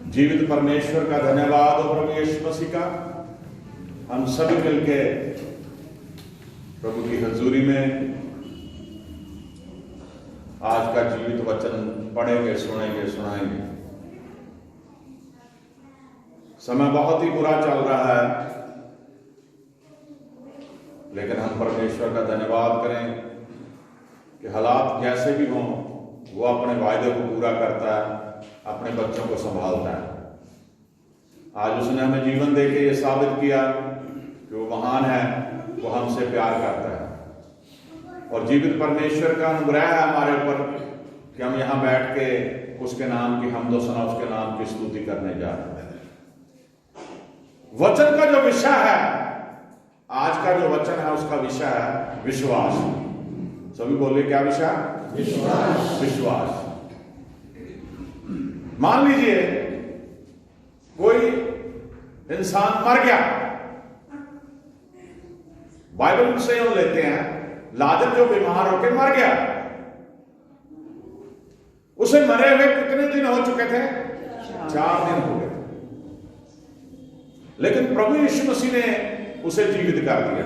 जीवित परमेश्वर का धन्यवाद हो प्रभु यीशु मसीह का। हम सभी मिलके प्रभु की हजूरी में आज का जीवित वचन पढ़ेंगे, सुनेंगे, सुनाएंगे। समय बहुत ही बुरा चल रहा है, लेकिन हम परमेश्वर का धन्यवाद करें कि हालात जैसे भी हों, वो अपने वायदे को पूरा करता है, अपने बच्चों को संभालता है। आज उसने हमें जीवन देके ये साबित किया कि वो महान है, वो हमसे प्यार करता है। और जीवित परमेश्वर का अनुग्रह है हमारे ऊपर कि हम यहाँ बैठ के उसके नाम की हमदो सना, उसके नाम की स्तुति करने जा रहे हैं। वचन का जो विषय है, आज का जो वचन है उसका विषय है विश्वास। सभी बोले क्या विषय? विश्वास। विश्वास। मान लीजिए कोई इंसान मर गया, बाइबल से हम लेते हैं, लाजर जो बीमार होकर मर गया, उसे मरे हुए कितने दिन हो चुके थे? 4 दिन हो गए। लेकिन प्रभु यीशु मसीह ने उसे जीवित कर दिया।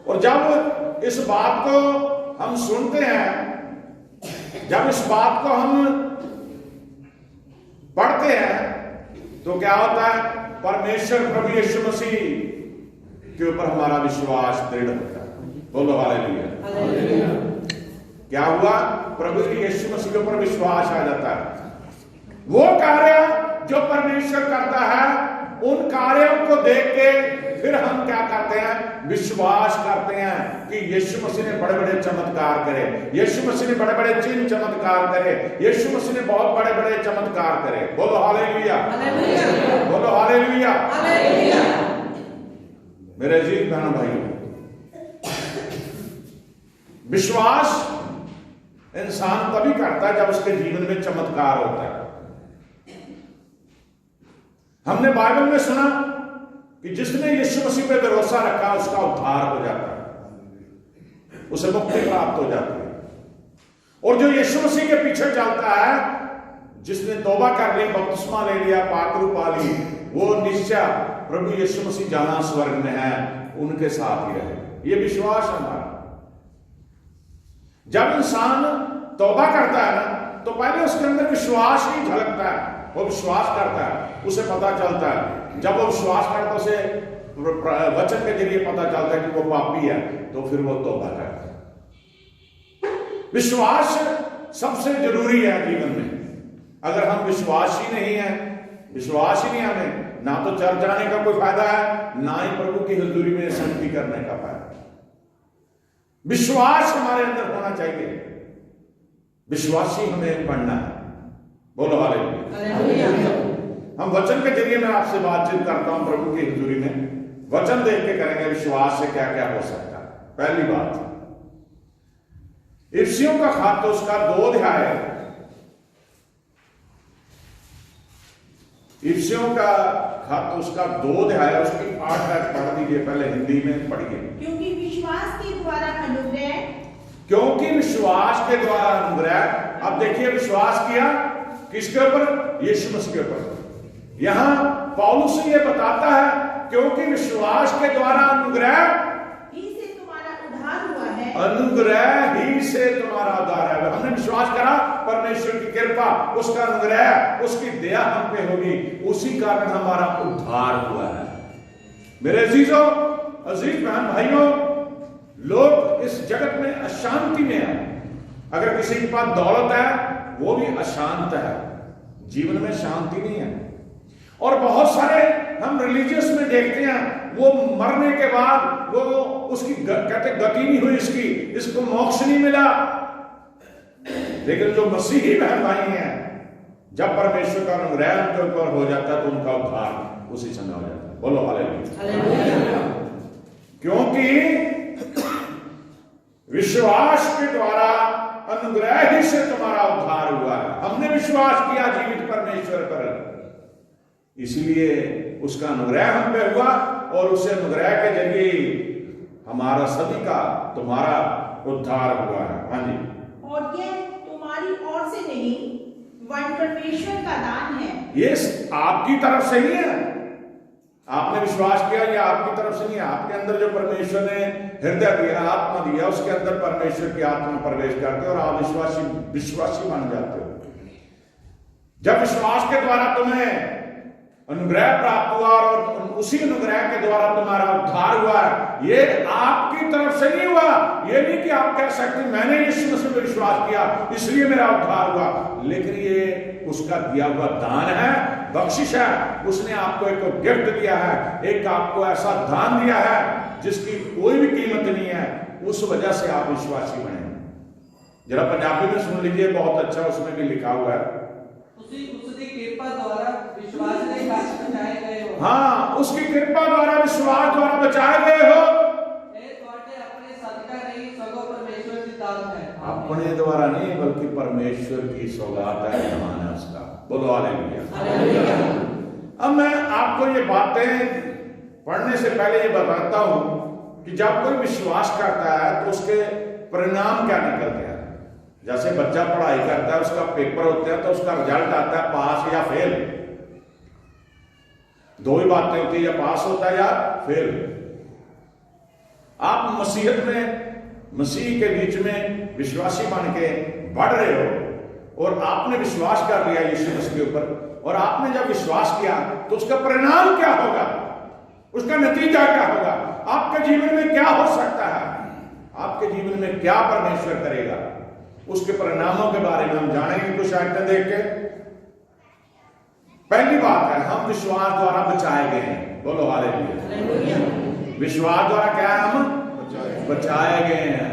और जब इस बात को हम सुनते हैं, जब इस बात को हम पढ़ते हैं, तो क्या होता है? परमेश्वर प्रभु यीशु मसीह के ऊपर हमारा विश्वास दृढ़ होता है। बोलो हालेलुया। क्या हुआ? प्रभु यीशु मसीह के ऊपर विश्वास आ जाता है। वो कार्य जो परमेश्वर करता है, उन कार्यों को देख के फिर हम क्या करते हैं? विश्वास करते हैं कि यीशु मसीह ने बड़े बड़े चमत्कार करे, यीशु मसीह ने बड़े बड़े चिन्ह चमत्कार करे, यीशु मसीह ने बहुत बड़े बड़े चमत्कार करे। बोलो हालेलुया, बोलो हालेलुया। मेरे अजीज बहनों भाइयों, विश्वास इंसान तभी करता है जब उसके जीवन में चमत्कार होता है। हमने बाइबल में सुना कि जिसने यीशु मसीह पे भरोसा रखा उसका उद्धार हो जाता है, उसे मुक्ति प्राप्त हो जाती है। और जो यीशु मसीह के पीछे चलता है, जिसने तौबा कर ली, बपतिस्मा ले लिया, पाकरू पा ली, वो निश्चय प्रभु यीशु मसीह जहां स्वर्ग में है उनके साथ ही रहे। ये विश्वास है हमारा। जब इंसान तौबा करता है ना, तो पहले उसके अंदर विश्वास ही झलकता है। वो विश्वास करता है, उसे पता चलता है। जब वो विश्वास करता है, उसे वचन के जरिए पता चलता है कि वो पापी है, तो फिर वो तौबा करता है। विश्वास सबसे जरूरी है जीवन में। अगर हम विश्वास ही नहीं है, विश्वास ही नहीं हमें, ना तो चर्च जाने का कोई फायदा है, ना ही प्रभु की हजूरी में संगति करने का फायदा। विश्वास हमारे अंदर होना चाहिए, विश्वासी हमें बनना है। बोलो हालेलुया। हम वचन के जरिए मैं आपसे बातचीत करता हूं प्रभु की हजूरी में। वचन देख के करेंगे विश्वास से क्या क्या हो सकता है। पहली बात, इफिसियों का खत उसका 2 अध्याय, इफिसियों का खत उसका 2 अध्याय, उसकी 8 आयत पढ़ दीजिए। पहले हिंदी में पढ़िए। क्योंकि विश्वास के द्वारा अनुग्रह, क्योंकि विश्वास के द्वारा अनुग्रह। अब देखिए, विश्वास किया किसके ऊपर? यीशु मसीह के ऊपर। यहां पौलुस ये बताता है, क्योंकि विश्वास के द्वारा अनुग्रह ही से तुम्हारा उद्धार हुआ है। अनुग्रह ही से तुम्हारा उद्धार है। हमने विश्वास करा, परमेश्वर की कृपा, उसका अनुग्रह, उसकी दया हम पे होगी, उसी कारण हमारा उद्धार हुआ है। मेरे अजीजों, अजीज बहन भाइयों, लोग इस जगत में अशांति में है। अगर किसी के पास दौलत है, वो भी अशांत है, जीवन में शांति नहीं है। और बहुत सारे हम रिलीजियस में देखते हैं, वो मरने के बाद वो उसकी कहते गति नहीं हुई, इसको मोक्ष नहीं मिला। लेकिन जो मसीही बहन भाई हैं, जब परमेश्वर का अनुग्रह उनके ऊपर हो जाता है, तो उनका उद्धार उसी समय हो जाता है। बोलो हालेलुया। क्योंकि विश्वास के द्वारा अनुग्रह ही से तुम्हारा उद्धार हुआ है। हमने विश्वास किया जीवित परमेश्वर पर, इसलिए उसका अनुग्रह हम पे हुआ, और उसे अनुग्रह के जरिए हमारा सभी का, तुम्हारा उद्धार हुआ है। हाँ जी। और यह तुम्हारी ओर से नहीं, वह परमेश्वर का दान है। ये आपकी तरफ से नहीं है, आपने विश्वास किया, ये आपकी तरफ से नहीं है। आपके अंदर जो परमेश्वर ने हृदय दिया, आत्मा दिया, उसके अंदर परमेश्वर की आत्मा प्रवेश करते हो और आप विश्वासी बन जाते हो। जब विश्वास के द्वारा तुम्हें अनुग्रह प्राप्त हुआ और उसी अनुग्रह के द्वारा तुम्हारा उद्धार हुआ, ये आपकी तरफ से नहीं हुआ। ये नहीं कि आप कह सकते मैंने यीशु मसीह में विश्वास किया इसलिए मेरा उद्धार हुआ, लेकिन ये उसका दिया हुआ दान है, बख्शिश है। उसने आपको एक गिफ्ट दिया है, एक आपको ऐसा दान दिया है जिसकी कोई भी कीमत नहीं है। उस वजह से आप विश्वासी बने। जरा पंजाबी में सुन लीजिए, बहुत अच्छा उसमें भी लिखा हुआ है। उसकी कृपा द्वारा विश्वास ने बचाए गए हो। हाँ, उसकी कृपा द्वारा विश्वास द्वारा बचाए गए हो। अपने सदका नहीं, सगो परमेश्वर की दान है। अपने द्वारा नहीं बल्कि परमेश्वर की सौगात है, ईमान है उसका। बोलो हालेलुया। अब मैं आपको ये बातें पढ़ने से पहले ये बताता हूं कि जब कोई विश्वास करता है तो उसके परिणाम क्या निकलते हैं। जैसे बच्चा पढ़ाई करता है, उसका पेपर होते हैं तो उसका रिजल्ट आता है पास या फेल। दो ही बातें होती है, या पास होता है या फेल। आप मसीहत में, मसीह के बीच में विश्वासी बन के बढ़ रहे हो और आपने विश्वास कर लिया यीशु मसीह के ऊपर, और आपने जब विश्वास किया तो उसका परिणाम क्या होगा, उसका नतीजा क्या होगा, आपके जीवन में क्या हो सकता है, आपके जीवन में क्या परमेश्वर करेगा, उसके परिणामों के बारे में हम जानेंगे कुछ आयतें देख के। पहली बात है, हम विश्वास द्वारा बचाए गए हैं। बोलो हालेलुया। विश्वास द्वारा क्या है, हम बचाए गए हैं।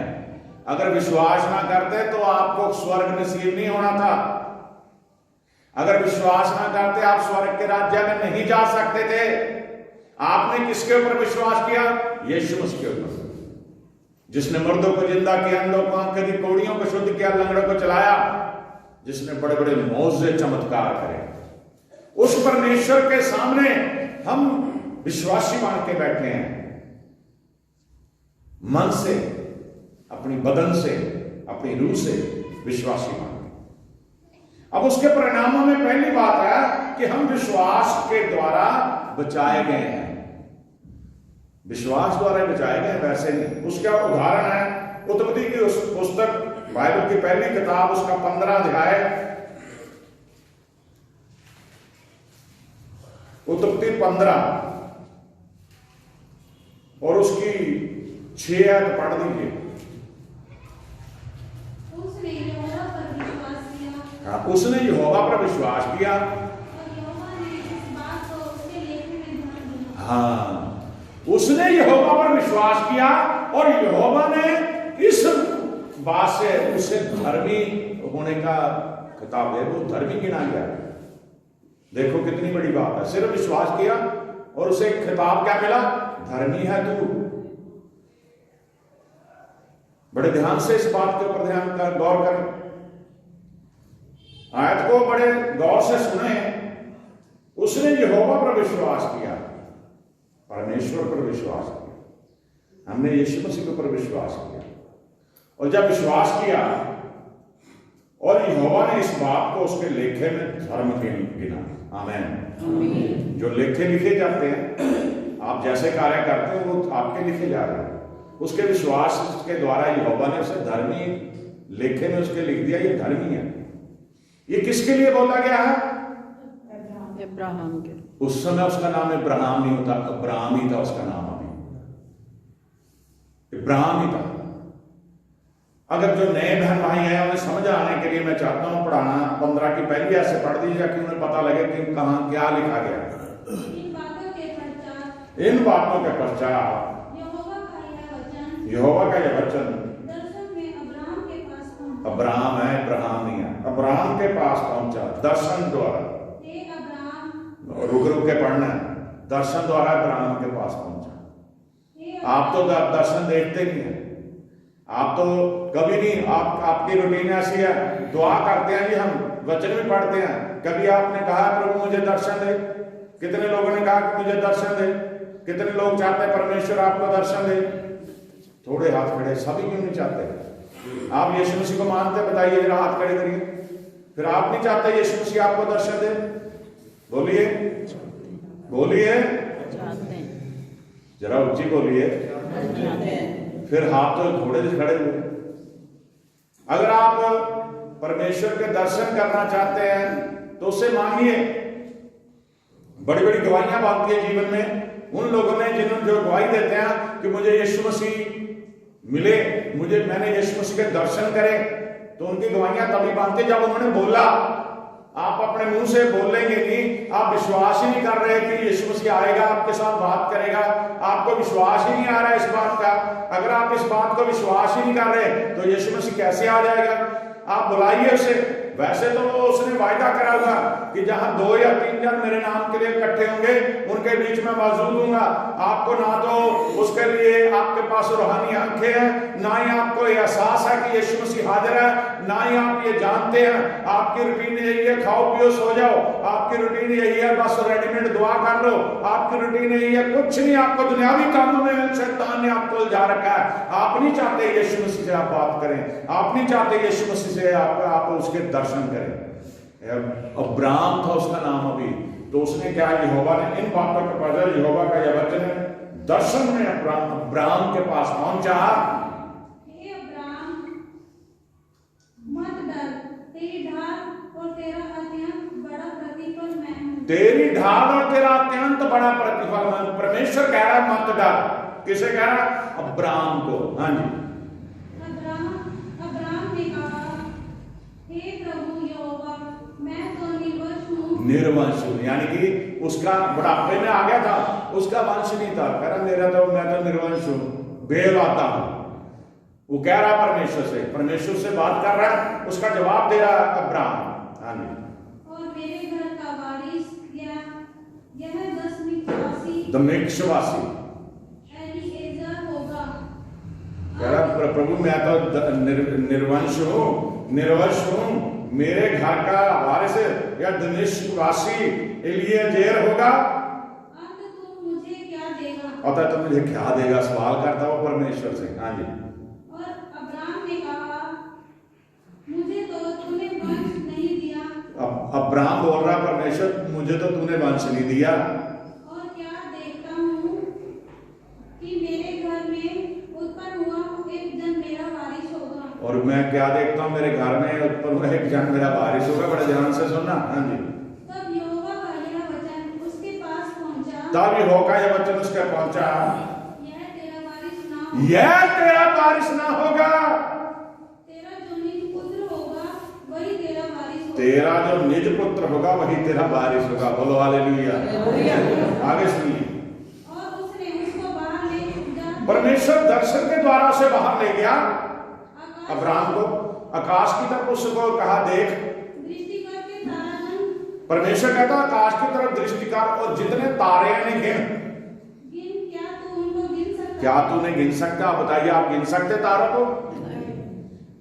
अगर विश्वास ना करते तो आपको स्वर्ग नसीब नहीं होना था। अगर विश्वास ना करते आप स्वर्ग के राज्य में नहीं जा सकते थे। आपने किसके ऊपर विश्वास किया? यीशु मसीह के ऊपर, जिसने मुर्दों को जिंदा किया, अंधों को आंखें दी, कोड़ियों को शुद्ध किया, लंगड़ों को चलाया, जिसने बड़े बड़े मौजे चमत्कार करे। उस परमेश्वर के सामने हम विश्वासी बन के बैठे हैं, मन से, अपनी बदन से, अपनी रूह से विश्वासी बन के। अब उसके परिणामों में पहली बात है कि हम विश्वास के द्वारा बचाए गए हैं। विश्वास द्वारा बचाए गए, वैसे नहीं। उसका उदाहरण है उत्पत्ति की उस पुस्तक, बाइबल की पहली किताब, उसका 15 अध्याय, उत्पत्ति 15 और उसकी 6 आयत पढ़ दीजिए। उसने यहोवा पर विश्वास किया। हाँ, उसने यहोवा पर विश्वास किया और यहोवा ने इस बात को उसके लेखे में ध्यान दिया। हाँ, उसने यहोवा पर विश्वास किया और यहोवा ने इस बात से उसे धर्मी होने का खिताब है, वो धर्मी गिना गया। देखो कितनी बड़ी बात है। सिर्फ विश्वास किया और उसे खिताब क्या मिला? धर्मी है तू। बड़े ध्यान से इस बात के ऊपर ध्यान कर, गौर करें। आयत को बड़े गौर से सुने। उसने यहोवा पर विश्वास किया, परमेश्वर पर विश्वास किया। हमने यीशु मसीह के ऊपर विश्वास किया, और जब विश्वास किया और यहोवा ने इस बात को उसके लेखे में धर्म गिना। आमीन। जो लेखे लिखे जाते हैं, आप जैसे कार्य करते हैं वो आपके लिखे जा रहे हैं। उसके विश्वास के द्वारा यहोवा ने उसे धर्मी लेखे में उसके लिख दिया, ये धर्मी है। ये किसके लिए बोला गया है? अब्राहम के। उस समय उसका नाम इब्राहिम नहीं होता, अब्राहम ही था उसका नाम। अभी इब्राहिम ही था। अगर जो नए बहन भाई हैं उन्हें समझ आने के लिए मैं चाहता हूं पढ़ाना 15 की पहली ऐसे पढ़ दीजिए कि उन्हें पता लगे कि कहां क्या लिखा गया। इन बातों के पश्चात यहोवा का यह वचन दर्शन में अब्राहम के पास पहुंचा। अब्राहम है, इब्राहिम नहीं है। अब्राहम के पास पहुंचा दर्शन द्वारा। हे अब्राहम, रुक रुक के पढ़ना है। दर्शन द्वारा इब्राहिम के पास पहुंचा। हे आप तो दर्शन देखते नहीं है, आप तो कभी नहीं, आपकी रूटीन ऐसी है, दुआ करते हैं जी, हम वचन भी पढ़ते हैं। कभी आपने कहा प्रभु मुझे दर्शन दे? कितने लोगों ने कहा कि मुझे दर्शन दे? कितने लोग चाहते हैं परमेश्वर आपको दर्शन दे? थोड़े हाथ खड़े, सभी क्यों नहीं चाहते? आप यीशु मसीह को मानते? बताइए जरा, हाथ खड़े करिए, फिर आप नहीं चाहते यीशु मसीह आपको दर्शन दे? बोलिए बोलिए, चाहते हैं। जरा ऊंची बोलिए। फिर हाथ तो घोड़े से खड़े हुए। अगर आप परमेश्वर के दर्शन करना चाहते हैं तो उससे मांगिए। बड़ी बड़ी गवाहियां बांधती है जीवन में उन लोगों ने जिन्होंने जो गवाही देते हैं कि मुझे यीशु मसीह मिले, मैंने यीशु मसीह के दर्शन करे, तो उनकी गवाहियां तभी बांधते जब उन्होंने बोला। आप अपने मुंह से बोलेंगे नहीं, आप विश्वास ही नहीं कर रहे कि यीशु मसीह आएगा, आपके साथ बात करेगा, आपको विश्वास ही नहीं आ रहा है इस बात का। अगर आप इस बात को विश्वास ही नहीं कर रहे तो यीशु मसीह कैसे आ जाएगा? आप बुलाइए उसे। वैसे तो उसने वायदा करा हुआ कि जहां 2 या 3 जन मेरे नाम के लिए इकट्ठे होंगे उनके बीच में मौजूद हूंगा। आपको ना तो उसके लिए आपके पास रूहानी आंखें हैं, ना ही आपको एहसास है कि यीशु मसीह हाजिर है, ना ही आप ये जानते हैं। आपकी रूटीन यही है, खाओ पियो सो जाओ। आपकी रूटीन यही है, बस रेडीमेड दुआ कर लो। आपकी रूटीन यही है, कुछ नहीं। आपको दुनियावी कामों में शैतान ने आपको उलझा रखा है। आप नहीं चाहते यीशु मसीह से आप बात करें, आप नहीं चाहते यीशु मसीह से आप उसके दर्शन करें। अब्राम था उसका नाम अभी, तो उसने क्या, यहोवा ने इन बातों के पता, यहोवा का यह वचन दर्शन में अब्राम के पास पहुंचा। हे अब्राम, मत डर, तेरी ढाल और तेरा अत्यंत बड़ा प्रतिफल मैं हूं। तेरी ढाल और तेरा अत्यंत बड़ा प्रतिफल। परमेश्वर कह रहा है मत डर। किसे कह रहा? अब्राम को। हाँ जी। अब्राम ने कहा, हे प्रभु यहोवा, मैं तो निर्वंश हूं। निर्वंश हूं, यानी कि उसका बुढ़ापे में आ गया था, उसका वंश नहीं था। कह रहा मैं तो निर्वंश हूं, बेलौता हूं। वो कह रहा परमेश्वर से, परमेश्वर से बात कर रहा है, उसका जवाब दे रहा अब्राम। हाँ जी। और मेरे घर का वारिस यह दमिश्कवासी एलीएजर होगा। कह रहा प्रभु मैं तो निर्वंश हूं, निर्वंश हूं, मेरे घर का वारिस या दमिश्कवासी एलीएजर होगा। अंत तू मुझे क्या देगा? अतः तुम मुझे क्या देगा? सवाल करता हूं परमेश्वर से। हाँ जी। और अब्राम ने कहा, मुझे तो तूने वंश नहीं दिया। अब्राम बोल रहा परमेश्वर, मुझे तो तूने वंश नहीं दिया। और क्या देखता हूँ कि मेरे घर में उत्पन्न हुआ एक जन मेरा वारिस होगा। और मैं क्या देखता हूँ, मेरे घर में उत्पन्न हुआ एक जन मेरा वारिस होगा। बड़े ध्यान से सुनना। हाँ जी। तब यहोवा का यह वचन उसके पास पहुंचा। तब यहोवा का यह वचन उसके पहुंचा, यह तेरा वारिस ना होगा। यह तेरा वारिस ना होगा। तेरा जो निज पुत्र होगा वही तेरा वारिस होगा। तेरा जो निज पुत्र होगा वही तेरा वारिस होगा। बोलो हालेलुया। आगे सुनिए। और उसने उसको बाहर ले जा। परमेश्वर दर्शन के द्वारा उसे बाहर ले गया, आकाश अब्राम को आकाश की तरफ उसको कहा देख। दृष्टि करके तारागण परमेश्वर कहता आकाश की तरफ दृष्टि कर और जितने तारे हैं गिन। गिन, क्या तू उनको गिन सकता? क्या तूने गिन सकता? बताइए, आप गिन सकते तारों को?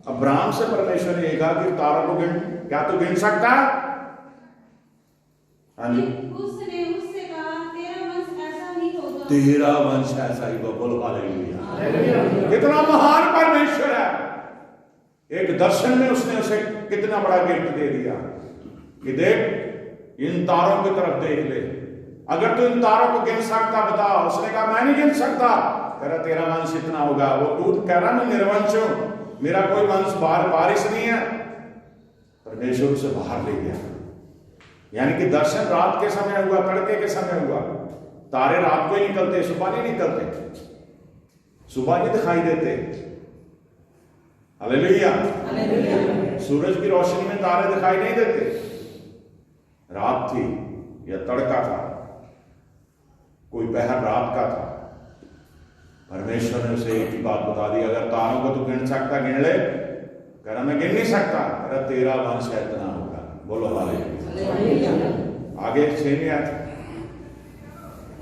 अब्राम से परमेश्वर ने कहा कि तारों को गिन। क्या तू गिन सकता? हाँ जी। उसने उससे कहा, तेरा वंश ऐसा ही होगा। तेरा वंश ऐसा ही होगा। बोलो हालेलुया। कितना महान परमेश्वर है। एक दर्शन में उसने उसे कितना बड़ा गिफ्ट दे दिया कि देख इन तारों की तरफ देख ले, अगर तू इन तारों को गिन सकता बता। उसने कहा मैं नहीं गिन सकता। कह रहा तेरा वंश इतना होगा। वो तू कह रहा मैं निर्वंश हूं, मेरा कोई वंश वारिस नहीं है। परमेश्वर उसे बाहर ले गया। यानी कि दर्शन रात के समय हुआ, तड़के के समय हुआ। तारे रात को ही निकलते, सुबह नहीं निकलते, सुबह नहीं दिखाई देते। हालेलुया। सूरज की रोशनी में तारे दिखाई नहीं देते। रात थी या तड़का था, कोई पहर रात का था। परमेश्वर ने उसे एक ही बात बता दी, अगर तारों को तू गिन सकता गिन ले। कह रहा मैं गिन नहीं सकता। कह रहा तेरा वंश इतना होगा। बोलो हालेलुया। आगे 6वीं आयत।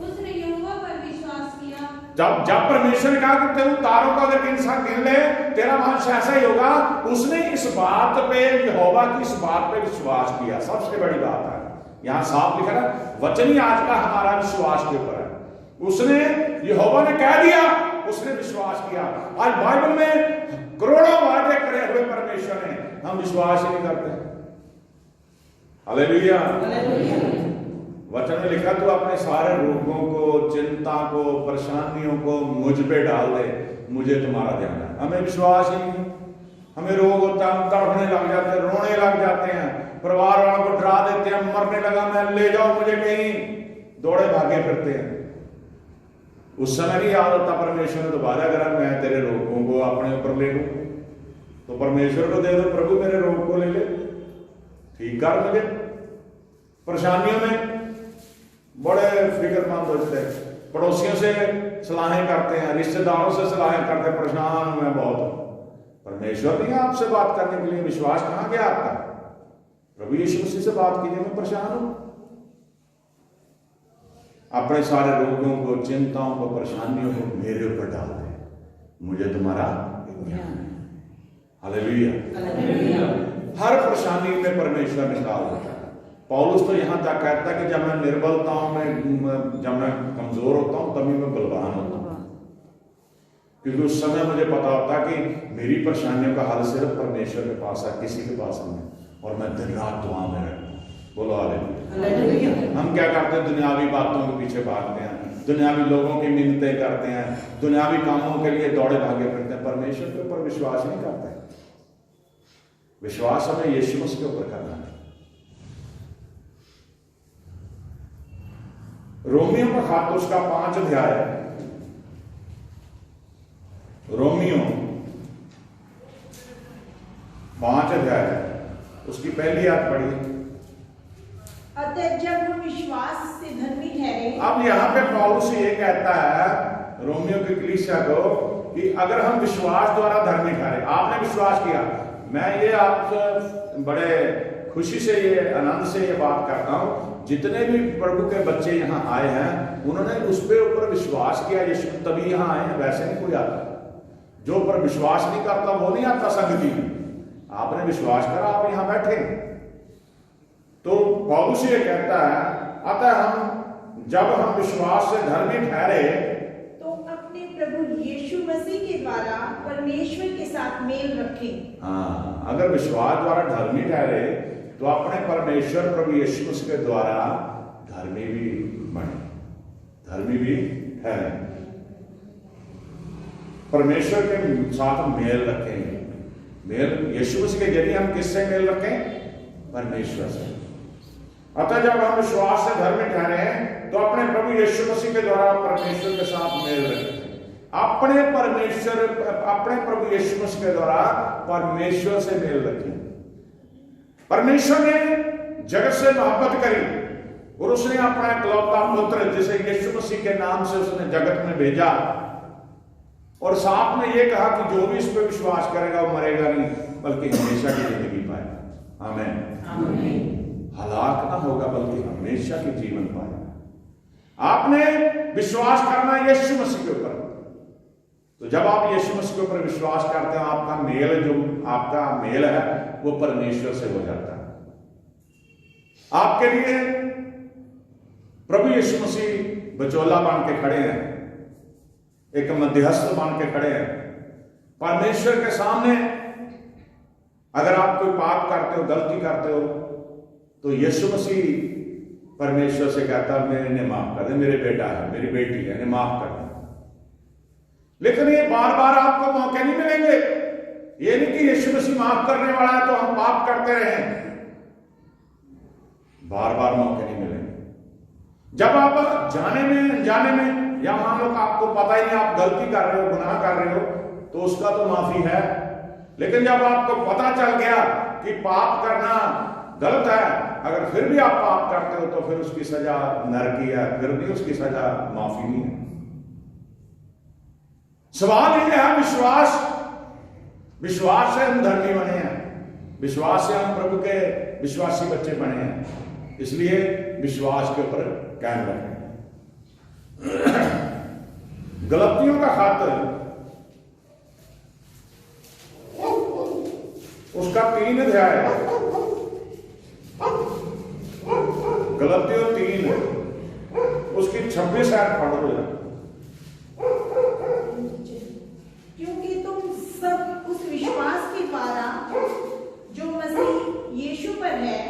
उसने यहोवा पर विश्वास किया। जब परमेश्वर ने कहा कि तू तारों को अगर गिन ले तेरा वंश ऐसा ही होगा, उसने इस बात पे, यहोवा की इस बात पे विश्वास किया। सबसे बड़ी बात है, यहां साफ लिखा है वचन ही आज का हमारा विश्वास के ऊपर है। उसने, यहोवा ने कह दिया, उसने विश्वास किया। आज बाइबल में करोड़ों वादे करे हुए परमेश्वर ने, हम विश्वास ही नहीं करते। हालेलुया। वचन में लिखा, तो अपने सारे रोगों को, चिंता को, परेशानियों को मुझ पे डाल दे, मुझे तुम्हारा ध्यान है। हमें विश्वास ही नहीं, हमें रोग होता है, हम तड़पने लग जाते हैं, रोने लग जाते हैं, परिवार वालों को डरा देते हैं, मरने लगा मैं, ले जाओ मुझे कहीं, दौड़े भागे फिरते हैं। उस समय नहीं याद होता परमेश्वर ने तो वादा करा, मैं तेरे रोगों को अपने ऊपर ले लूं, तो परमेश्वर को दे दो, प्रभु मेरे रोग को ले ले, ठीक कर मुझे। परेशानियों में बड़े फिक्रमंद होते हैं, पड़ोसियों से सलाहें करते हैं, रिश्तेदारों से सलाहें करते हैं, परेशान हूं मैं बहुत। परमेश्वर नहीं है आपसे बात करने के लिए, विश्वास कहां गया आपका? प्रभु यीशु मसीह से बात कीजिए, मैं परेशान हूं। अपने सारे रोगों को, चिंताओं को, परेशानियों को मेरे ऊपर डाल दे, मुझे तुम्हारा ध्यान है। हालेलुया। हर परेशानी में परमेश्वर निकाल देता है। पौलुस तो यहां तक कहता है कि जब मैं निर्बलताओं में, जब मैं कमजोर होता हूं तभी मैं बलवान होता हूं, क्योंकि उस समय मुझे पता होता है कि मेरी परेशानियों का हल सिर्फ परमेश्वर के पास है, किसी के पास नहीं, और मैं दिन रात दुआ में रहता हूं। बोलो हालेलुया। हम क्या करते हैं? दुनियावी बातों के पीछे भागते हैं, दुनियावी लोगों की मिन्नतें करते हैं, दुनियावी कामों के लिए दौड़े भागे फिरते हैं, परमेश्वर के ऊपर विश्वास नहीं करते। विश्वास हमें यीशु मसीह के ऊपर करना है। रोमियो का खात उसका 5 अध्याय, रोमियो 5 अध्याय उसकी पहली आयत पढ़ी। अतः जब हम विश्वास से धर्मी ठहरे। अब यहां पे पौलुस ये कहता है रोमियो की कलीसिया को कि अगर हम विश्वास द्वारा धर्मी ठहरे, आपने विश्वास किया। मैं ये आपसे बड़े खुशी से, ये आनंद से ये बात करता हूं, जितने भी प्रभु के बच्चे यहाँ आए हैं उन्होंने उस पे ऊपर विश्वास किया, यीशु तभी यहाँ आए हैं, वैसे नहीं कोई आता। जो ऊपर विश्वास नहीं करता वो नहीं आता संगति में। आपने विश्वास करा, आप यहाँ बैठे। तो पौलुस ये कहता है, अतः जब हम विश्वास से धर्मी ठहरे तो अपने प्रभु यीशु मसीह के द्वारा परमेश्वर के साथ मेल रखें। हाँ, अगर विश्वास द्वारा धर्मी ठहरे तो अपने परमेश्वर प्रभु यीशु मसीह के द्वारा धर्मी भी बने, धर्मी भी ठहरे, परमेश्वर के साथ मेल रखें। मेल यीशु मसीह के जरिए हम किससे मेल रखें? परमेश्वर से। अतः जब हम विश्वास से धर्मी ठहरे तो अपने प्रभु यीशु मसीह के द्वारा परमेश्वर के साथ मेल रखें। अपने प्रभु यीशु मसीह के द्वारा परमेश्वर से मेल रखें। परमेश्वर ने जगत से मोहब्बत करी और उसने अपना इकलौता पुत्र जिसे यीशु मसीह के नाम से उसने जगत में भेजा, और साथ में यह कहा कि जो भी इस पर विश्वास करेगा वो मरेगा नहीं बल्कि हमेशा की जिंदगी पाएगा। आमीन। हलाक ना होगा बल्कि हमेशा की जीवन पाएगा। आपने विश्वास करना यीशु मसीह के ऊपर। तो जब आप यीशु मसीह के ऊपर विश्वास करते हैं, आपका मेल, जो आपका मेल है वो परमेश्वर से हो जाता है। आपके लिए प्रभु यीशु मसीह बचौला बन के खड़े हैं, एक मध्यस्थ बन के खड़े हैं परमेश्वर के सामने। अगर आप कोई पाप करते हो, गलती करते हो, तो यीशु मसीह परमेश्वर से कहता है मेरे ने माफ कर दे, मेरे बेटा है, मेरी बेटी है, इन्हें माफ कर दे। लेकिन ये बार बार आपको मौके नहीं मिलेंगे। ये नहीं कि यीशु मसीह माफ करने वाला है तो हम पाप करते रहे, बार बार मौके नहीं मिलेंगे। जब आप जाने में, अनजाने में, या मान लो आपको पता ही नहीं, आप गलती कर रहे हो, गुनाह कर रहे हो, तो उसका तो माफी है। लेकिन जब आपको पता चल गया कि पाप करना गलत है, अगर फिर भी आप पाप करते हो तो फिर उसकी सजा नरकी है, फिर भी उसकी सजा माफी नहीं है। सवाल यह है विश्वास। विश्वास से हम धर्मी बने हैं, विश्वास से हम प्रभु के विश्वासी बच्चे बने हैं। इसलिए विश्वास के ऊपर कायम रखें। गलतियों का खातर उसका 3 अध्याय, गलतियों 3 उसकी 26 आयत पढ़ लो। क्योंकि तुम सब उस विश्वास के द्वारा जो मसीह यीशु पर है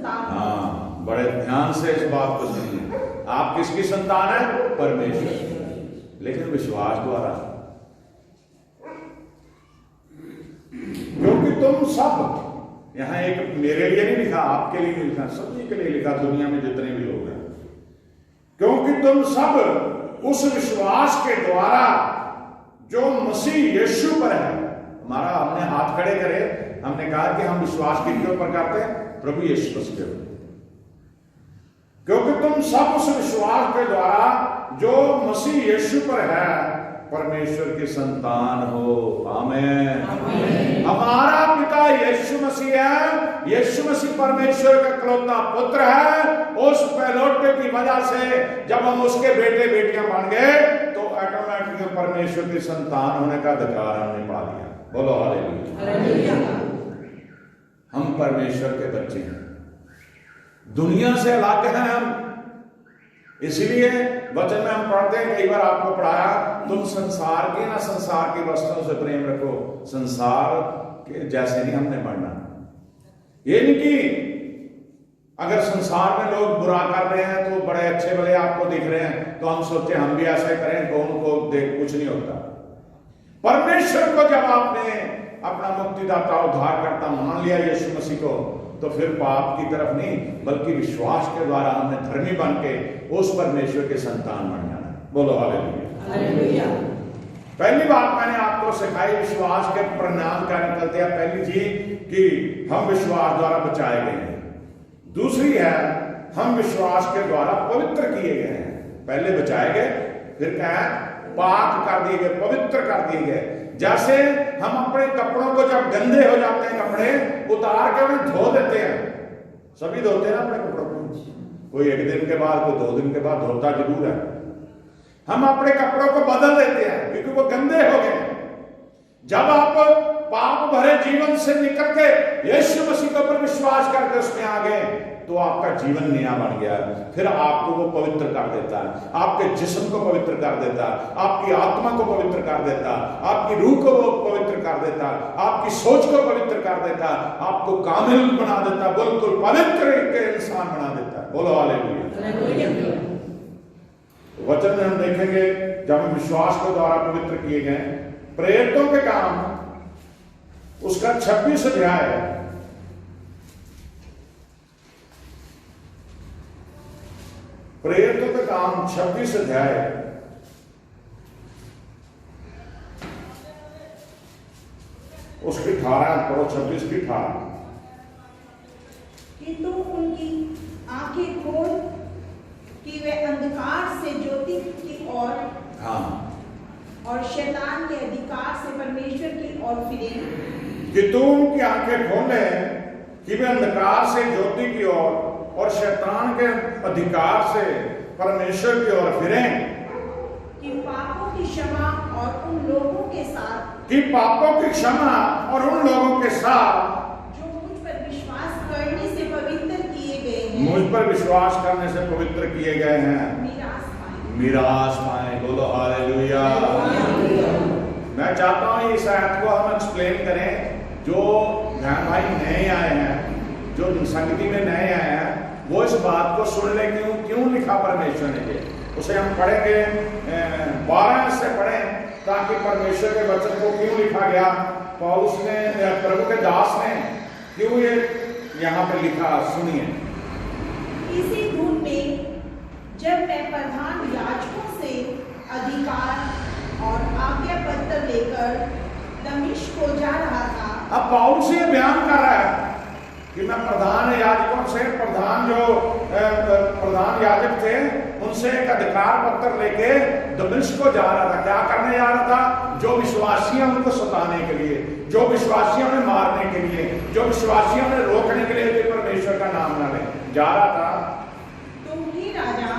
संतान हो। हाँ, बड़े ध्यान से इस बात को सुनिए। आप किसकी संतान है? परमेश्वर। लेकिन विश्वास द्वारा, क्योंकि तुम सब, यहां एक मेरे लिए नहीं लिखा, आपके लिए नहीं लिखा, सभी के लिए लिखा, दुनिया में जितने भी लोग हैं, क्योंकि तुम सब उस विश्वास के द्वारा जो मसीह यीशु पर है। हमारा, हमने हाथ खड़े करे, हमने कहा कि हम विश्वास किसके ऊपर करते हैं? प्रभु यीशु मसीह के ऊपर। क्योंकि तुम सब उस विश्वास के द्वारा जो मसीह यीशु पर है परमेश्वर की संतान हो। आमीन। हमारा पिता यीशु मसीह है। यीशु मसीह परमेश्वर का इकलौता पुत्र है। उस पहलौठे की वजह से जब हम उसके बेटे बेटियां बन गए तो ऑटोमेटिकली परमेश्वर की संतान होने का अधिकार हमने पा लिया। बोलो हालेलुया। हम परमेश्वर के बच्चे हैं, दुनिया से अलग हैं हम। इसलिए वचन में हम पढ़ते हैं, कई बार आपको पढ़ाया, तुम संसार की ना संसार की वस्तुओं से प्रेम रखो, संसार के जैसे नहीं हमने बढ़ना। ये नहीं कि अगर संसार में लोग बुरा कर रहे हैं तो बड़े अच्छे भले आपको दिख रहे हैं तो हम सोचे हम भी ऐसे करें, तो उनको देख कुछ नहीं होता। परमेश्वर को जब आपने अपना मुक्तिदाता उद्धारकर्ता मान लिया यीशु मसीह को, तो फिर पाप की तरफ नहीं बल्कि विश्वास के द्वारा हमने धर्मी बन के उस परमेश्वर के संतान बन जाना। बोलो हालेलुया। पहली बात मैंने आपको सिखाई, विश्वास के परिणाम क्या निकलते हैं। पहली चीज कि हम विश्वास द्वारा बचाए गए हैं। दूसरी है हम विश्वास के द्वारा पवित्र किए गए हैं। पहले बचाए गए, फिर क्या है? पाक कर दिए गए, पवित्र कर दिए गए। जैसे हम अपने कपड़ों को जब गंदे हो जाते हैं, कपड़े उतार के उन्हें धो देते हैं। सभी धोते हैं ना अपने कपड़ों को, कोई एक दिन के बाद, कोई 2 दिन के बाद धोता जरूर है। हम अपने कपड़ों को बदल देते हैं क्योंकि वो गंदे हो गए। जब आप पाप भरे जीवन से निकल के यीशु मसीह के ऊपर विश्वास करके उसमें आ गए तो आपका जीवन नया बन गया। फिर आपको वो पवित्र कर देता है, आपके जिस्म को पवित्र कर देता है, आपकी आत्मा को पवित्र कर देता है, आपकी रूह को वो पवित्र कर देता है, आपकी सोच को पवित्र कर देता है, आपको कामिल बना देता है, बिल्कुल पवित्र के इंसान बना देता है। बोलो हालेलुया। वचन में हम देखेंगे जब हम विश्वास के द्वारा पवित्र किए गए, प्रेरितों के काम उसका 26 अध्याय है। प्रेरितों के काम 26 अध्याय, उसकी 18 पढ़ो, 26 की 18। कि तू उनकी आंखें खोल कि वे अंधकार से ज्योति की ओर, हाँ, और शैतान के अधिकार से परमेश्वर की ओर फिरें। कि तू उनकी आंखें खोले कि वे अंधकार से ज्योति की ओर और शैतान के अधिकार से परमेश्वर की ओर फिरें। कि पापों की क्षमा और उन लोगों के साथ, कि पापों की क्षमा और उन लोगों के साथ जो मुझ पर विश्वास करने से पवित्र किए गए हैं, मुझ पर विश्वास करने से पवित्र किए गए हैं, मीरास पाएं। मीरास पाएं। बोलो हालेलुया। मैं चाहता हूं इस आयत को हम एक्सप्लेन करें। जो बहन भाई नए आए हैं, जो संगति में नए आए हैं, वो इस बात को सुन ले क्यों लिखा परमेश्वर ने। उसे हम पढ़ेंगे 12 से पढ़ें ताकि परमेश्वर के वचन को क्यों लिखा गया, पौलुस ने, प्रभु के दास ने क्यों ये यहाँ पे लिखा, सुनिए। इसी धुन में जब मैं प्रधान याजकों से अधिकार और आज्ञा पत्र लेकर दमिश्क को जा रहा था। अब पौलुस ये बयान कर रहा है कि मैं प्रधान याजकों से, प्रधान याजक थे, उनसे एक अधिकार पत्र लेके दमिश्क को जा रहा था। क्या करने जा रहा था? जो विश्वासियों उनको सताने के लिए, जो विश्वासियों ने मारने के लिए, जो विश्वासियों ने रोकने के लिए कि परमेश्वर का नाम ना ले, जा रहा था। तुम ही राजा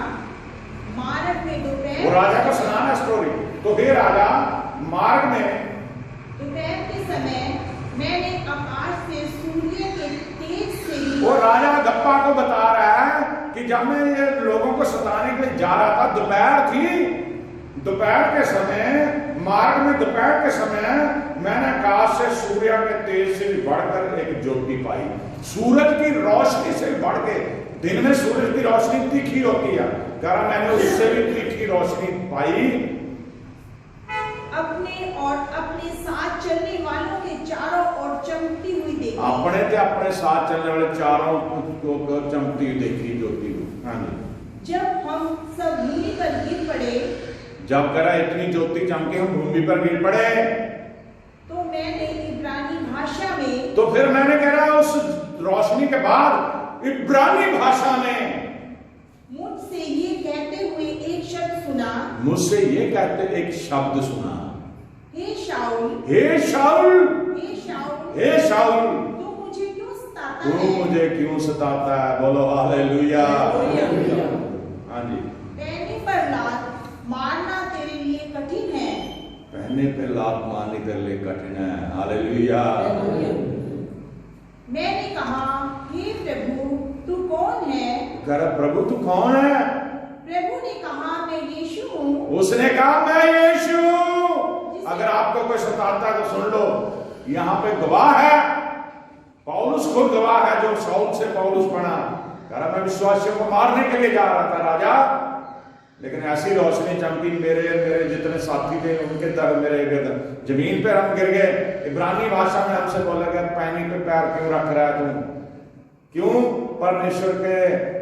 मार्ग में दोपहर, वो राजा का सुनाना स्टोरी। तो हे राजा मार्ग में दोपहर के समय मैंने आकाश से सूर्य के तेज से, वो राजा गप्पा को बता रहा है कि जब मैं ये लोगों को सताने के लिए जा रहा था, दोपहर थी, दोपहर के समय मार्ग में दोपहर के समय मैंने आकाश से सूर्य के तेज से भी बढ़कर एक ज्योति पाई। सूरज की रोशनी से बढ़ के, दिन में सूरज की रोशनी तीखी होती है, कह रहा मैंने उससे भी तीखी रोशनी पाई। अपने और अपने साथ चलने वालों के चारों ओर चमकती हुई देखी। अपने ते अपने साथ चलने वाले चारों को चमकती हुई देखी ज्योति को। हाँ जी। जब हम सब भूमि पर गिर पड़े, जब कह रहा इतनी ज्योति चमके हम भूमि पर गिर पड़े, तो मैंने इब्रानी भाषा में, तो फिर मैंने कह रहा उस रोशनी के बाद इब्रानी भाषा में मुझसे ये कहते हुए एक शब्द सुना। मुझसे ये कहते एक शब्द सुना, हे शाऊल, हे शाऊल, हे शाऊल, हे शाऊल, तू मुझे क्यों सताता तू है? मुझे क्यों सताता है? बोलो हालेलुया। हाँ जी। पैने पर लात मारना तेरे लिए कठिन है। पहने पे लात मारनी तेरे लिए कठिन है। हालेलुया। मैंने कहा, हे प्रभु तू कौन है? कर प्रभु तू कौन है? प्रभु ने कहा, मैं यीशु हूँ। उसने कहा मैं यीशु हूँ। अगर आपको कोई सताता है तो सुन लो, यहाँ पे गवाह है, पौलुस खुद गवाह है, जो शाऊल से पौलुस बना। कह रहा मैं विश्वासियों को मारने के लिए जा रहा था राजा, लेकिन ऐसी रोशनी चमकी, मेरे जितने साथी थे उनके तरफ मेरे जमीन पर हम गिर गए। इब्रानी भाषा में हमसे बोला गया पैनी पे पैर क्यों रख रहा है तू? क्यों परमेश्वर के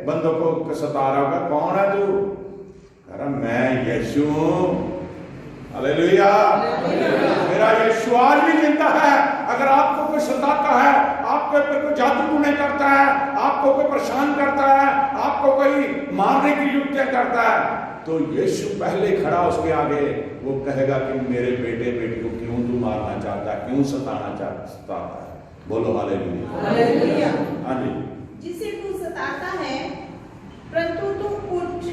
बंदों को सता रहा होगा? कौन है तू? कह रहा मैं यीशु हूं। हालेलुया। मेरा यीशु आज भी जिंदा है। अगर आपको कोई सताता है, आपके ऊपर कोई जादू टूने करता है, आपको कोई परेशान करता है, आपको कोई मारने की युक्तियां करता है, तो यीशु पहले खड़ा उसके आगे वो कहेगा कि मेरे बेटे बेटी को क्यों तू मारना चाहता है, क्यों सताता है? बोलो हालेलुया। हाँ जी। जिसे तू सताता है, परंतु तू उठ,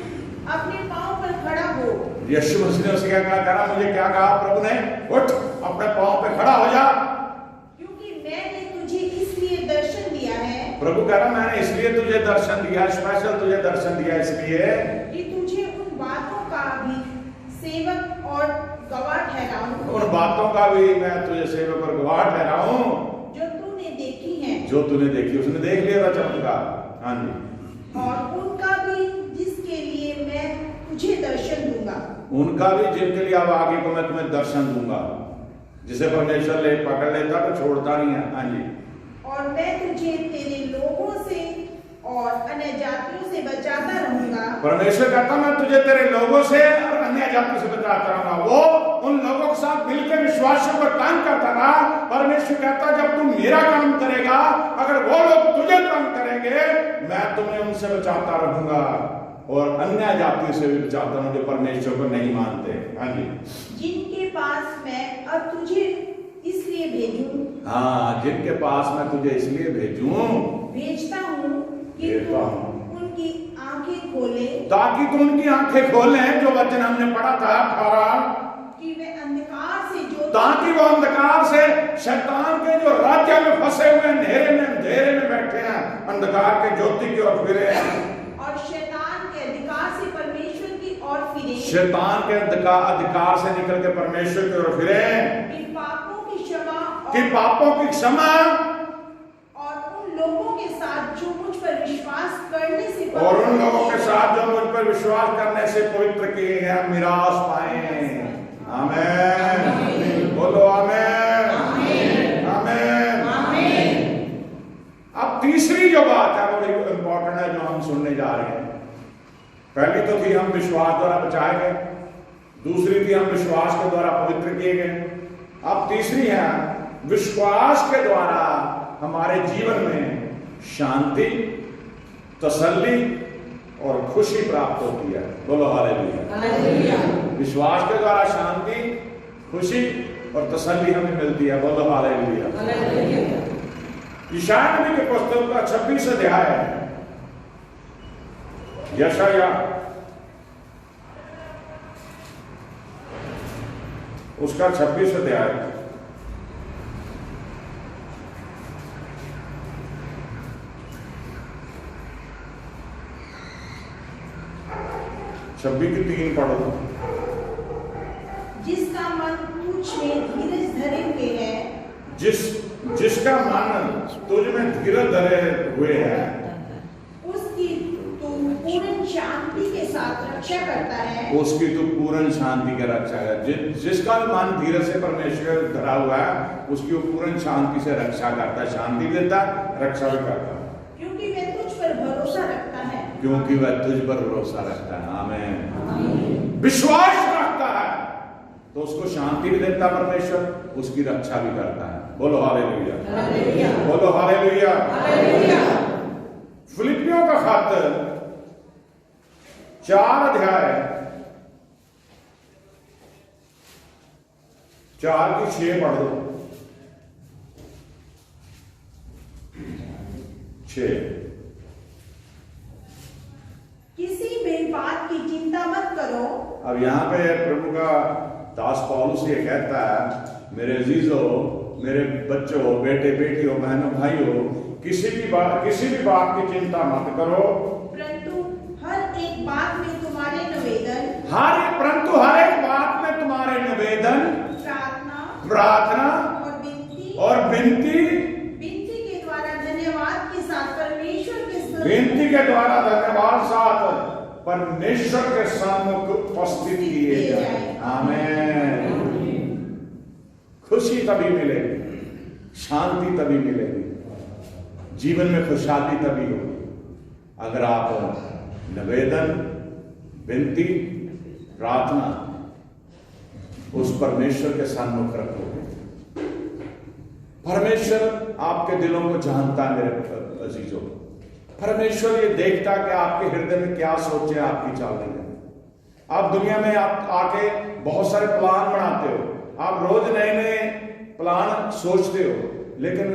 अपने पांव पर खड़ा हो। यीशु मसीह ने उसे क्या कहा? मुझे क्या कहा प्रभु ने? उठ, अपने पांव पे खड़ा हो जा, क्योंकि मैंने तुझे इसलिए दर्शन दिया है। प्रभु कह रहा मैंने इसलिए तुझे दर्शन दिया, स्पेशल तुझे दर्शन दिया इसलिए कि तुझे उन बातों का भी सेवक और गवाह ठहराऊं। उन बातों का भी मैं तुझे सेवक और गवाह ठहराऊं जो तूने देखी है। जो तूने देखी। उसने देख लिया था चमत्कार। हाँ जी। और उनका भी जिसके लिए मैं तुझे दर्शन दूंगा। उनका भी जिनके लिए अब आगे को मैं तुम्हें दर्शन दूंगा। जिसे परमेश्वर ले पकड़ लेता तो छोड़ता नहीं है। हाँ जी। और मैं तुझे तेरे लोगों से और अन्य जातियों से बचाता रहूंगा। परमेश्वर कहता मैं तुझे तेरे लोगों से और अन्य जातियों से बचाता रहूंगा। वो उन लोगों के साथ मिलकर विश्वासियों पर काम करता था। परमेश्वर कहता जब तुम मेरा काम करेगा, अगर वो लोग तुझे काम करेंगे, मैं तुम्हें उनसे बचाता रहूंगा और अन्य जातियों से भी बचाता हूं जो परमेश्वर को नहीं मानते। हाँ जी। जिनके पास मैं अब तुझे इसलिए भेजूं। हाँ, जिनके पास मैं तुझे इसलिए भेजता हूँ कि तुम उनकी आंखें खोले, ताकि तुम उनकी आंखें खोलें, जो वचन हमने पढ़ा था कि वे अंधकार से जो, ताकि वो अंधकार से शैतान के जो राज्य में फंसे हुए अंधेरे में बैठे हैं, अंधकार के ज्योति की ओर फिरे, और शैतान के अधिकार से परमेश्वर की ओर फिरे, शैतान के अधिकार से निकल के परमेश्वर की ओर फिरे, कि पापों की क्षमा और उन लोगों के साथ जो मुझ पर विश्वास करने से, और उन लोगों के साथ जो मुझ पर विश्वास करने से पवित्र किए हैं मिरास पाए। आमेन। बोलो आमेन। आमेन। अब तीसरी जो बात है वो बड़ी इंपॉर्टेंट है जो हम सुनने जा रहे हैं। पहली तो थी हम विश्वास द्वारा बचाए गए, दूसरी थी हम विश्वास के द्वारा पवित्र किए गए। अब तीसरी है विश्वास के द्वारा हमारे जीवन में शांति, तसल्ली और खुशी प्राप्त होती है। बोलो हालेलुया। विश्वास के द्वारा शांति, खुशी और तसल्ली हमें मिलती है। बोलो हालेलुया। यशायाह नबी के पुस्तक का 26 अध्याय है। यशायाह उसका 26 अध्याय 26 की 3 पढ़ो। जिसका मन मुझ में धीरज धरे हुए है, जिसका मन तुझ में धीरज धरे हुए है, उसकी तू पूर्ण शांति के साथ रक्षा करता है। उसकी तो पूर्ण शांति का रक्षा है। जिसका मन धीरज से परमेश्वर धरा हुआ है, उसकी वो पूर्ण शांति से रक्षा करता है, शांति देता है, रक्षा भी करता है। क्योंकि वह तुझ पर भरोसा रखता है। क्योंकि वह तुझ पर भरोसा रखता है। आमीन। विश्वास रखता है तो उसको शांति भी देता परमेश्वर, उसकी रक्षा भी करता है। बोलो हालेलुया, बोलो हालेलुया। फिलिपियों का खत 4 अध्याय 4 की 6 पढ़ दो। 6 किसी भी बात की चिंता मत करो। अब यहां पे प्रभु का दास पौलुस ये कहता है, मेरे अजीजों, मेरे बच्चों, बेटे बेटियों, बहनों भाइयों, किसी भी बात की चिंता मत करो, परंतु हर एक बात में तुम्हारे निवेदन, परंतु हर एक बात में तुम्हारे निवेदन, प्रार्थना और विनती के द्वारा धन्यवाद के साथ परमेश्वर के सम्मुख उपस्थित किए जाए। आमीन। खुशी तभी मिलेगी, शांति तभी मिलेगी, जीवन में खुशहाली तभी होगी अगर आप निवेदन, विनती, प्रार्थना उस परमेश्वर के सम्मुख रखोगे। परमेश्वर आपके दिलों को जानता है मेरे अजीजों। परमेश्वर ये देखता कि आपके हृदय में क्या सोचे, आपकी चाल है। आप दुनिया में आप आके बहुत सारे प्लान बनाते हो, आप रोज नए नए प्लान सोचते हो, लेकिन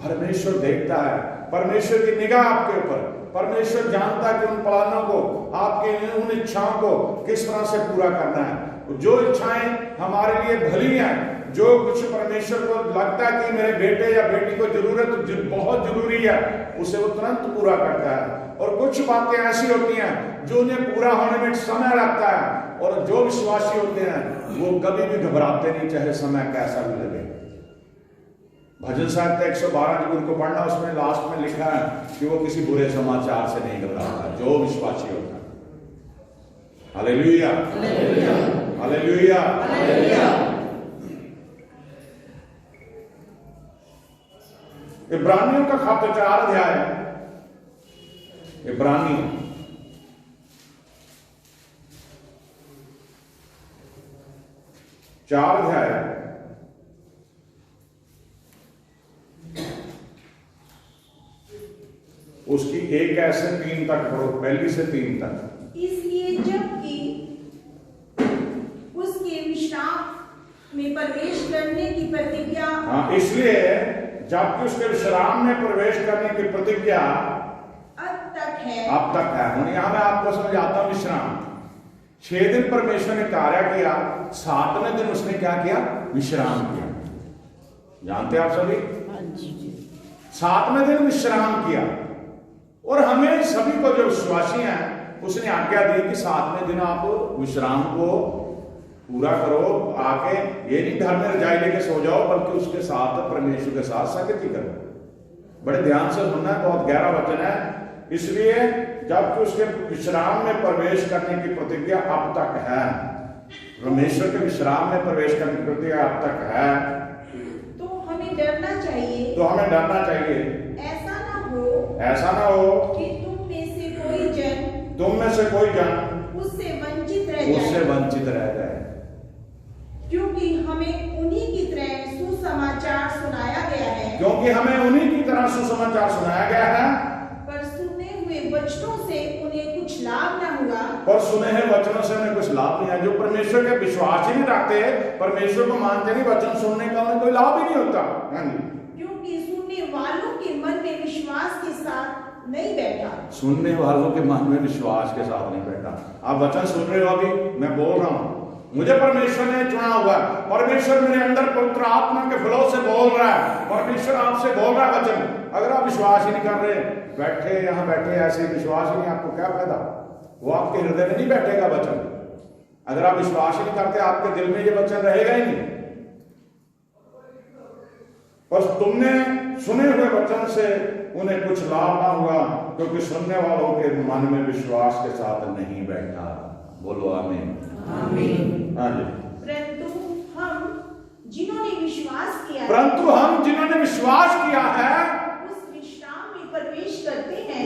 परमेश्वर देखता है, परमेश्वर की निगाह आपके ऊपर, परमेश्वर जानता है कि उन प्लानों को, आपके उन इच्छाओं को किस तरह से पूरा करना है। जो इच्छाएं हमारे लिए भली हैं, जो कुछ परमेश्वर को लगता है कि मेरे बेटे या बेटी को जरूरत बहुत जरूरी है, उसे वो तुरंत पूरा करता है। और कुछ बातें ऐसी होती हैं जो उन्हें पूरा होने में समय लगता है, और जो विश्वासी होते हैं वो कभी भी घबराते नहीं, चाहे समय कैसा भी लगे। भजन साहित्य 112 जब उनको पढ़ना, उसमें लास्ट में लिखा है कि वो किसी बुरे समाचार से नहीं घबराता जो विश्वासी होता है। Hallelujah, hallelujah, hallelujah. इब्रानियों का खत 4 अध्याय, इब्रानियों 4 अध्याय उसकी 1 से 3 तक पढ़ो, पहली से 3 तक। इसलिए जबकि उसके विश्राम में प्रवेश करने की प्रतिज्ञा, इसलिए जबकि उसके विश्राम में प्रवेश करने की प्रतिज्ञा अब तक है। यहां मैं आपको समझाता हूं। विश्राम 6 दिन परमेश्वर ने कार्य किया, 7वें दिन उसने क्या किया? विश्राम किया। जानते आप सभी? 7वें दिन विश्राम किया। और हमें सभी को जो विश्वासी हैं उसने आज्ञा दी कि 7वें दिन आप विश्राम को पूरा करो। आके ये नहीं घर में रजाई लेके सो जाओ, बल्कि उसके साथ परमेश्वर के साथ संगति करो। बड़े ध्यान से सुनना है, बहुत गहरा वचन है। इसलिए जबकि उसके विश्राम में प्रवेश करने की प्रतिज्ञा अब तक है, परमेश्वर के विश्राम में प्रवेश करने की प्रतिज्ञा अब तक है, तो हमें डरना चाहिए। ऐसा ना हो कि तुम में से कोई जन उससे वंचित रह जाए। क्योंकि हमें उन्हीं की तरह सुसमाचार सुनाया गया है। पर सुने हुए वचनों से उन्हें कुछ लाभ न हुआ। कुछ लाभ नहीं है। जो परमेश्वर के विश्वास ही नहीं रखते, परमेश्वर को मानते नहीं, वचन सुनने का उन्हें कोई लाभ ही नहीं होता। क्योंकि सुनने वालों के मन में विश्वास के साथ नहीं बैठा। सुनने वालों के मन में विश्वास के साथ नहीं बैठा। आप वचन सुन रहे हो, अभी मैं बोल रहा हूं, मुझे परमेश्वर ने चुना हुआ है, परमेश्वर मेरे अंदर पवित्र आत्मा के फ्लो से बोल रहा है, परमेश्वर आपसे बोल रहा है वचन। अगर आप विश्वास ही नहीं कर रहे, बैठे ऐसे विश्वास ही नहीं, आपको क्या फायदा? वो आपके हृदय में नहीं बैठेगा वचन। अगर आप विश्वास ही नहीं करते, आपके दिल में ये वचन रहेगा ही नहीं। पर तुमने सुने हुए वचन से उन्हें कुछ लाभ ना हुआ, क्योंकि सुनने वालों के मन में विश्वास के साथ नहीं बैठा। बोलो आमीन। आमीन। हाँ जी। परंतु हम जिन्होंने विश्वास किया है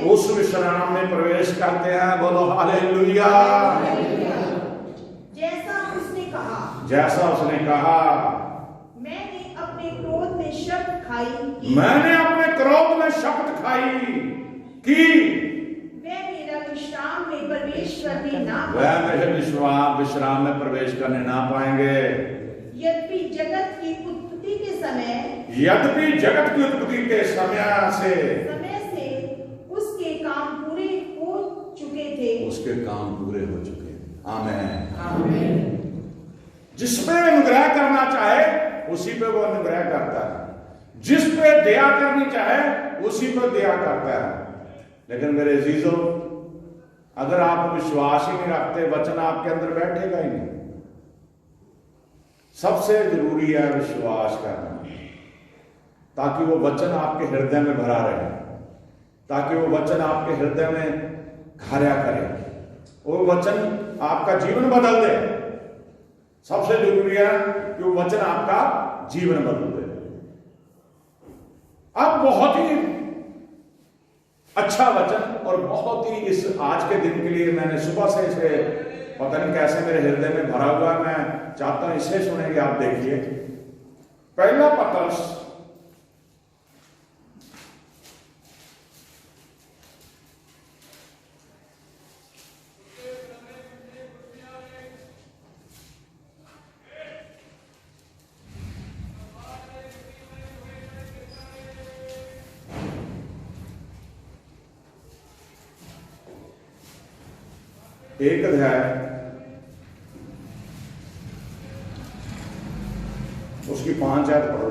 उस विश्राम में प्रवेश करते हैं। बोलो हालेलुया। जैसा उसने कहा, मैंने अपने क्रोध में शपथ खाई कि वह मेरे विश्राम में प्रवेश करने ना पाएंगे। यद्यपि जगत की उत्पत्ति के समय से उसके काम पूरे हो चुके थे। आमीन। जिस पे अनुग्रह करना चाहे उसी पे वो अनुग्रह करता है, जिस पे दया करनी चाहे उसी पे दया करता है। लेकिन मेरे अजीजों, अगर आप विश्वास ही नहीं रखते, वचन आपके अंदर बैठेगा ही नहीं। सबसे जरूरी है विश्वास करना, ताकि वो वचन आपके हृदय में भरा रहे, ताकि वो वचन आपके हृदय में कार्य करे, वो वचन आपका जीवन बदल दे। सबसे जरूरी है कि वो वचन आपका जीवन बदल दे। अब बहुत ही अच्छा वचन और बहुत ही इस आज के दिन के लिए मैंने सुबह से इसे पता नहीं कैसे मेरे हृदय में भरा हुआ है। मैं चाहता हूं इसे सुनेंगे। आप देखिए, पहला पत्रस एक अध्याय उसकी 5 आयत पढ़ो।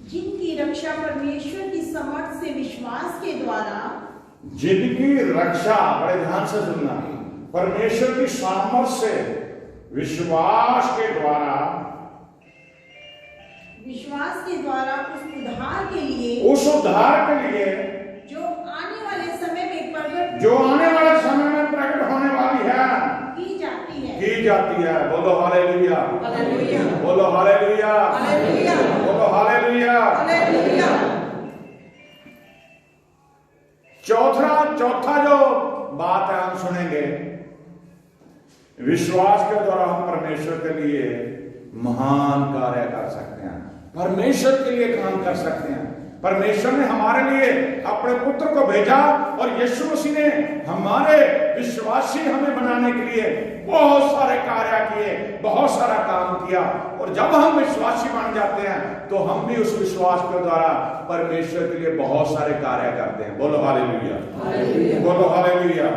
जिनकी रक्षा परमेश्वर की समर्थ से विश्वास के द्वारा, जिनकी रक्षा, बड़े ध्यान से सुनना, परमेश्वर की सामर्थ से विश्वास के द्वारा उस उद्धार के लिए जो आने वाले समय में प्रकट होने वाली है, की जाती है। बोलो हालेलुया। बोलो हालेलुया। बोलो हालेलुया। चौथा जो बात है हम सुनेंगे, विश्वास के द्वारा हम परमेश्वर के लिए महान कार्य कर सकते हैं, परमेश्वर के लिए काम कर सकते हैं। परमेश्वर ने हमारे लिए अपने पुत्र को भेजा और यीशु मसीह ने हमारे विश्वासी हमें बनाने के लिए बहुत सारे कार्य किए, बहुत सारा काम किया। और जब हम विश्वासी बन जाते हैं तो हम भी उस विश्वास के द्वारा परमेश्वर के लिए बहुत सारे कार्य करते हैं। बोलो हालेलुया। बोलो हालेलुया।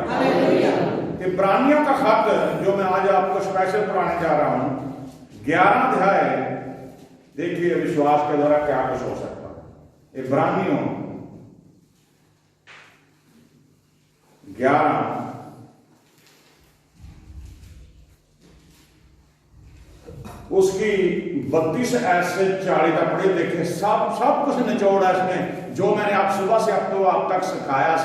इब्रानियों का खत जो मैं आज आपको स्पेशल पढ़ाने जा रहा हूं, 11 अध्याय देखिए, विश्वास के द्वारा क्या कुछ हो सकता है। इब्रानियों 11 उसकी 32 ऐसे 40 तक पढ़े। देखिए, सब कुछ निचोड़ है इसमें, जो मैंने आप सुबह से अब तक सिखाया।